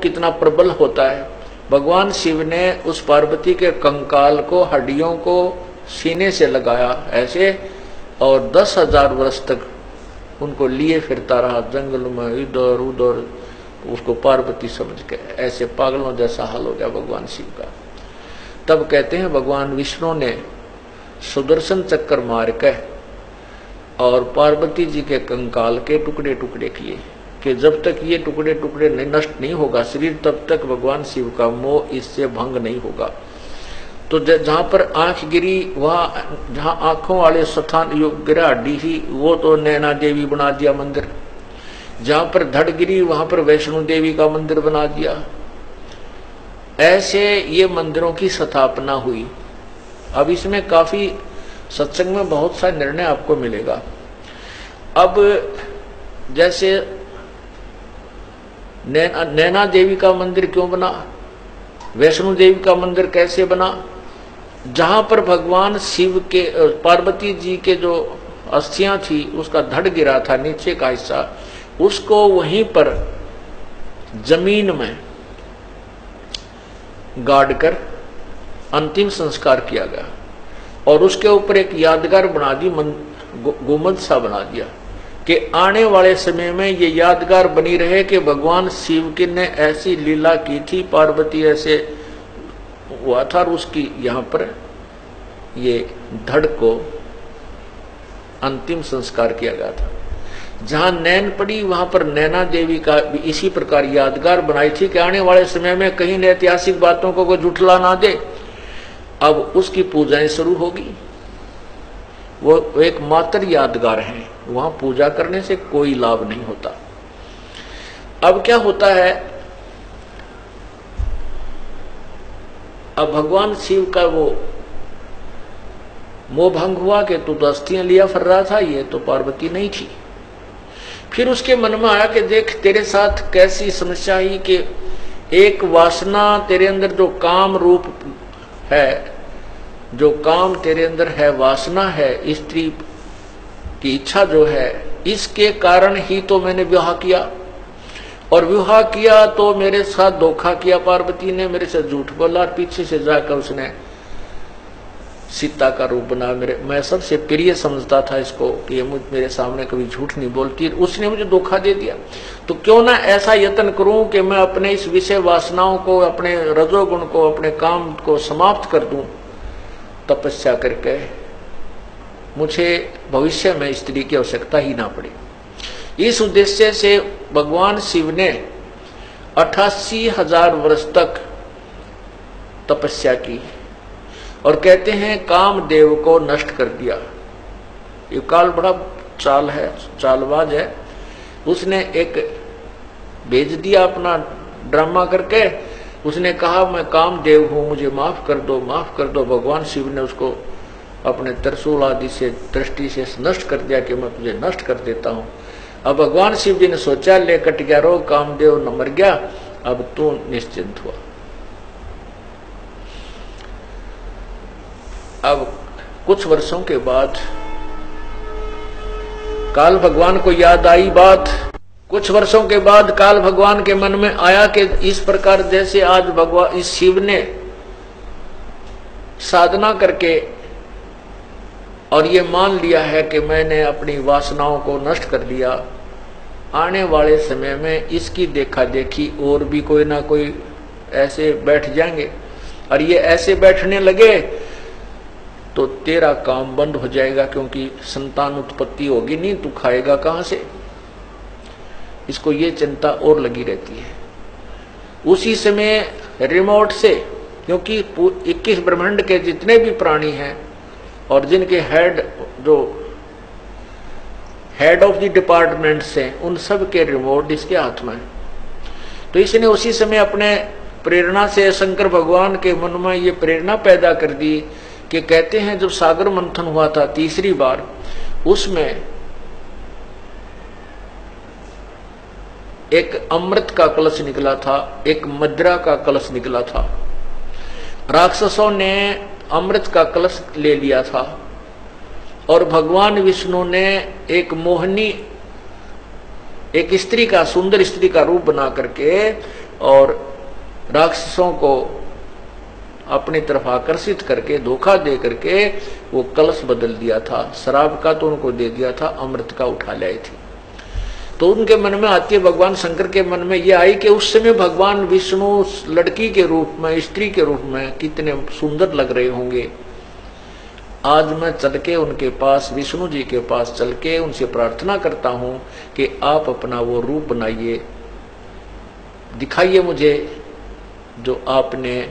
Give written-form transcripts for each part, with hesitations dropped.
कितना प्रबल होता है। भगवान शिव ने उस पार्वती के कंकाल को, हड्डियों को सीने से लगाया ऐसे, और 10,000 वर्ष तक उनको लिए फिरता रहा जंगल में, इधर उधर, उसको पार्वती समझ के। ऐसे पागलों जैसा हाल हो गया भगवान शिव का। तब कहते हैं भगवान विष्णु ने सुदर्शन चक्कर मार के और पार्वती जी के कंकाल के टुकड़े टुकड़े किए कि जब तक ये टुकड़े टुकड़े नष्ट नहीं होगा शरीर, तब तक भगवान शिव का मोह इससे भंग नहीं होगा। तो जहां पर आंख गिरी, वहां जहां आंखों वाले स्थान गिरा हड्डी ही, वो तो नैना देवी बना दिया मंदिर। जहां पर धड़ गिरी वहां पर वैष्णो देवी का मंदिर बना दिया। ऐसे ये मंदिरों की स्थापना हुई। अब इसमें काफी सत्संग में बहुत सा निर्णय आपको मिलेगा। अब जैसे नैना देवी का मंदिर क्यों बना, वैष्णो देवी का मंदिर कैसे बना, जहां पर भगवान शिव के, पार्वती जी के जो अस्थियां थी उसका धड़ गिरा था नीचे का हिस्सा, उसको वहीं पर जमीन में गाड़ कर अंतिम संस्कार किया गया और उसके ऊपर एक यादगार बना दी, गुंबद सा बना दिया कि आने वाले समय में ये यादगार बनी रहे कि भगवान शिव की ने ऐसी लीला की थी, पार्वती ऐसे हुआ था और उसकी यहाँ पर ये धड़ को अंतिम संस्कार किया गया था। जहां नैन पड़ी वहां पर नैना देवी का भी इसी प्रकार यादगार बनाई थी कि आने वाले समय में कहीं न ऐतिहासिक बातों को कोई झुठला ना दे। अब उसकी पूजाएं शुरू होगी। वो एक मात्र यादगार है, वहां पूजा करने से कोई लाभ नहीं होता। अब क्या होता है, अब भगवान शिव का वो मोह भंग हुआ कि तू तो अस्थियां लिया फिर रहा था, ये तो पार्वती नहीं थी। फिर उसके मन में आया कि देख तेरे साथ कैसी समस्या ही कि एक वासना तेरे अंदर, जो काम रूप है, जो काम तेरे अंदर है, वासना है, स्त्री की इच्छा जो है, इसके कारण ही तो मैंने विवाह किया। और विवाह किया तो मेरे साथ धोखा किया पार्वती ने, मेरे से झूठ बोला और पीछे से जाकर उसने सीता का रूप बना। मैं सबसे प्रिय समझता था इसको कि ये मेरे सामने कभी झूठ नहीं बोलती, उसने मुझे धोखा दे दिया। तो क्यों ना ऐसा यत्न करूं कि मैं अपने इस विषय वासनाओं को, अपने रजोगुण को, अपने काम को समाप्त कर दूं तपस्या करके, मुझे भविष्य में स्त्री की आवश्यकता ही ना पड़े। इस उद्देश्य से भगवान शिव ने 88,000 वर्ष तक तपस्या की और कहते हैं कामदेव को नष्ट कर दिया। ये काल बड़ा चाल है, चालबाज है। उसने एक भेज दिया अपना ड्रामा करके, उसने कहा मैं कामदेव हूं, मुझे माफ कर दो, माफ कर दो। भगवान शिव ने उसको अपने त्रिशूल आदि से दृष्टि से नष्ट कर दिया कि मैं तुझे नष्ट कर देता हूं। अब भगवान शिव जी ने सोचा ले कट गया रो, कामदेव न मर गया, अब तू निश्चिंत हुआ। अब कुछ वर्षों के बाद काल भगवान को याद आई बात। कुछ वर्षों के बाद काल भगवान के मन में आया कि इस प्रकार जैसे आज भगवान इस शिव ने साधना करके और ये मान लिया है कि मैंने अपनी वासनाओं को नष्ट कर दिया, आने वाले समय में इसकी देखा देखी और भी कोई ना कोई ऐसे बैठ जाएंगे और ये ऐसे बैठने लगे तो तेरा काम बंद हो जाएगा, क्योंकि संतान उत्पत्ति होगी नहीं, तू खाएगा कहां से। इसको ये चिंता और लगी रहती है। उसी समय रिमोट से, क्योंकि 21 ब्रह्मांड के जितने भी प्राणी हैं और जिनके हेड ऑफ द डिपार्टमेंट्स हैं, उन सब के रिमोट इसके हाथ में है। तो इसने उसी समय अपने प्रेरणा से शंकर भगवान के मन में ये प्रेरणा पैदा कर दी कि कहते हैं जब सागर मंथन हुआ था तीसरी बार, उसमें एक अमृत का कलश निकला था, एक मदिरा का कलश निकला था। राक्षसों ने अमृत का कलश ले लिया था और भगवान विष्णु ने एक मोहनी, एक स्त्री का, सुंदर स्त्री का रूप बना करके और राक्षसों को अपनी तरफ आकर्षित करके धोखा दे करके वो कलश बदल दिया था। शराब का तो उनको दे दिया था, अमृत का उठा लाई थी। तो उनके मन में आती है, भगवान शंकर के मन में ये आई कि उस समय भगवान विष्णु लड़की के रूप में, स्त्री के रूप में कितने सुंदर लग रहे होंगे। आज मैं चल के उनके पास, विष्णु जी के पास चल के उनसे प्रार्थना करता हूं कि आप अपना वो रूप बनाइए, दिखाइए मुझे जो आपने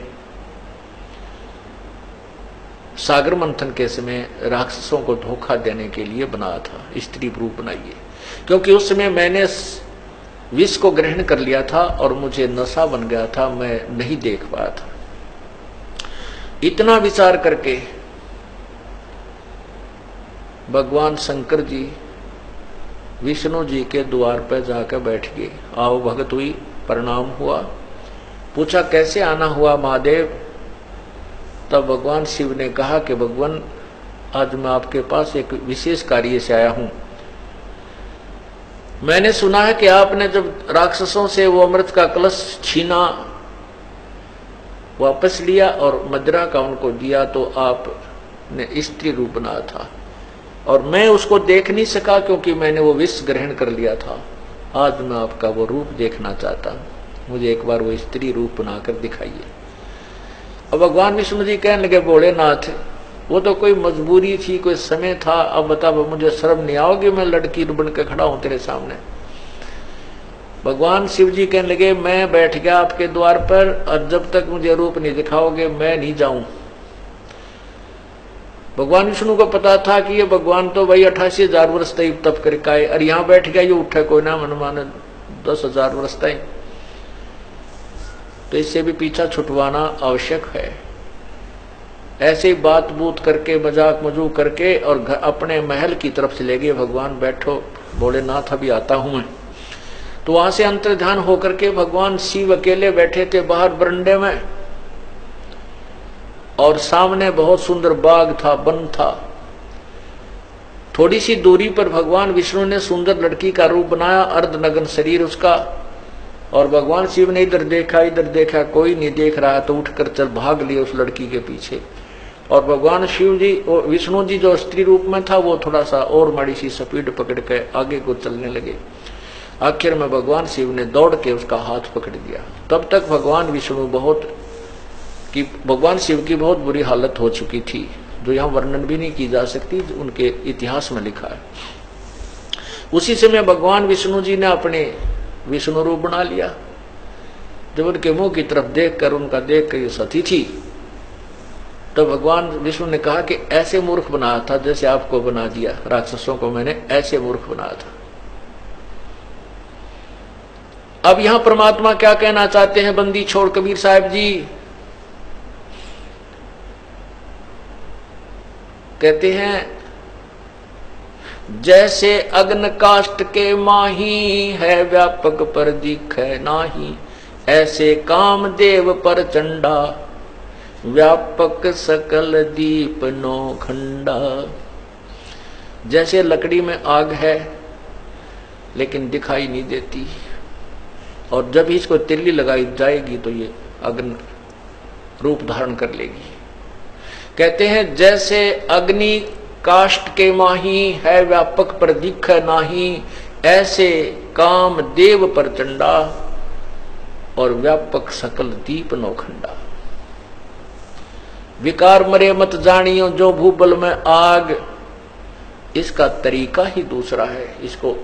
सागर मंथन के समय राक्षसों को धोखा देने के लिए बनाया था, स्त्री रूप बनाइए। क्योंकि उस समय मैंने विष को ग्रहण कर लिया था और मुझे नशा बन गया था, मैं नहीं देख पाया था। इतना विचार करके भगवान शंकर जी विष्णु जी के द्वार पर जाकर बैठ गए। आओ भगत हुई, प्रणाम हुआ, पूछा कैसे आना हुआ महादेव। तब भगवान शिव ने कहा कि भगवान आज मैं आपके पास एक विशेष कार्य से आया हूं। मैंने सुना है कि आपने जब राक्षसों से वो अमृत का कलश छीना, वापस लिया और मदिरा का उनको दिया, तो आपने स्त्री रूप बनाया था और मैं उसको देख नहीं सका क्योंकि मैंने वो विष ग्रहण कर लिया था। आज मैं आपका वो रूप देखना चाहता हूं, मुझे एक बार वो स्त्री रूप बनाकर दिखाइए। अब भगवान विष्णु जी कहने लगे, भोलेनाथ वो तो कोई मजबूरी थी, कोई समय था, अब बता मुझे शर्म नहीं आओगी, मैं लड़की बन के खड़ा हूं तेरे सामने। भगवान शिव जी कहने लगे, मैं बैठ गया आपके द्वार पर और जब तक मुझे रूप नहीं दिखाओगे मैं नहीं जाऊं। भगवान विष्णु को पता था कि ये भगवान तो भाई 88,000 वर्ष तक तप करके आए और यहां बैठ गया, ये उठे कोई ना मन माने 10,000 वर्ष तक, तो इससे भी पीछा छुटवाना आवश्यक है। ऐसे ही बात बूत करके, मजाक मजू करके और अपने महल की तरफ से ले गए। भगवान बैठो भोलेनाथ अभी आता हूं मैं। तो वहां से अंतर्ध्यान होकर के भगवान शिव अकेले बैठे थे बाहर बरंडे में और सामने बहुत सुंदर बाग था, वन था। थोड़ी सी दूरी पर भगवान विष्णु ने सुंदर लड़की का रूप बनाया, अर्धनग्न शरीर उसका, और भगवान शिव ने इधर देखा, कोई नहीं देख रहा तो उठकर चल भाग लिए उस लड़की के पीछे। और भगवान शिव जी और विष्णु जी जो स्त्री रूप में था वो थोड़ा सा और माड़ी सी स्पीड पकड़ के आगे को चलने लगे। आखिर में भगवान शिव ने दौड़ के उसका हाथ पकड़ दिया। तब तक भगवान शिव की बहुत बुरी हालत हो चुकी थी, जो यहाँ वर्णन भी नहीं की जा सकती, उनके इतिहास में लिखा है। उसी समय भगवान विष्णु जी ने अपने विष्णु रूप बना लिया। जब उनके मुंह की तरफ देखकर, उनका देखकर ये सती थी, तो भगवान विष्णु ने कहा कि ऐसे मूर्ख बनाया था जैसे आपको बना दिया, राक्षसों को मैंने ऐसे मूर्ख बनाया था। अब यहां परमात्मा क्या कहना चाहते हैं बंदी छोड़ कबीर साहब जी? कहते हैं जैसे अग्न काष्ठ के माही है, व्यापक पर दिखे नाही, ऐसे कामदेव पर चंडा, व्यापक सकल दीप नो खंडा। जैसे लकड़ी में आग है लेकिन दिखाई नहीं देती, और जब ही इसको तिल्ली लगाई जाएगी तो ये अग्नि रूप धारण कर लेगी। कहते हैं जैसे अग्नि काष्ठ के माही है, व्यापक पर दिख नाही, ऐसे काम देव पर चंडा, और व्यापक सकल दीप नौखंडा। विकार मरे मत जानियो, जो भूबल में आग, इसका तरीका ही दूसरा है। इसको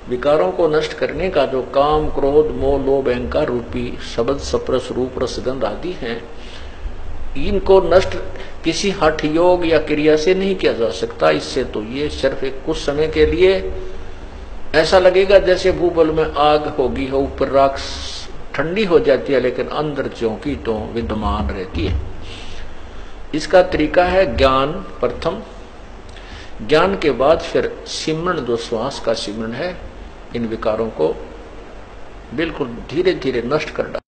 विकारों को नष्ट करने का जो काम, क्रोध, मोह, लोभ, अहंकार रूपी शब्द, स्पर्श, रूप, रसगंध आदि हैं, इनको नष्ट किसी हठ योग या क्रिया से नहीं किया जा सकता। इससे तो ये सिर्फ एक कुछ समय के लिए ऐसा लगेगा जैसे भूबल में आग होगी हो, ऊपर राख ठंडी हो जाती है लेकिन अंदर चौंकी तो विद्यमान रहती है। इसका तरीका है ज्ञान प्रथम, ज्ञान के बाद फिर सिमरण, जो श्वास का सिमरण है, इन विकारों को बिल्कुल धीरे धीरे नष्ट कर डाला।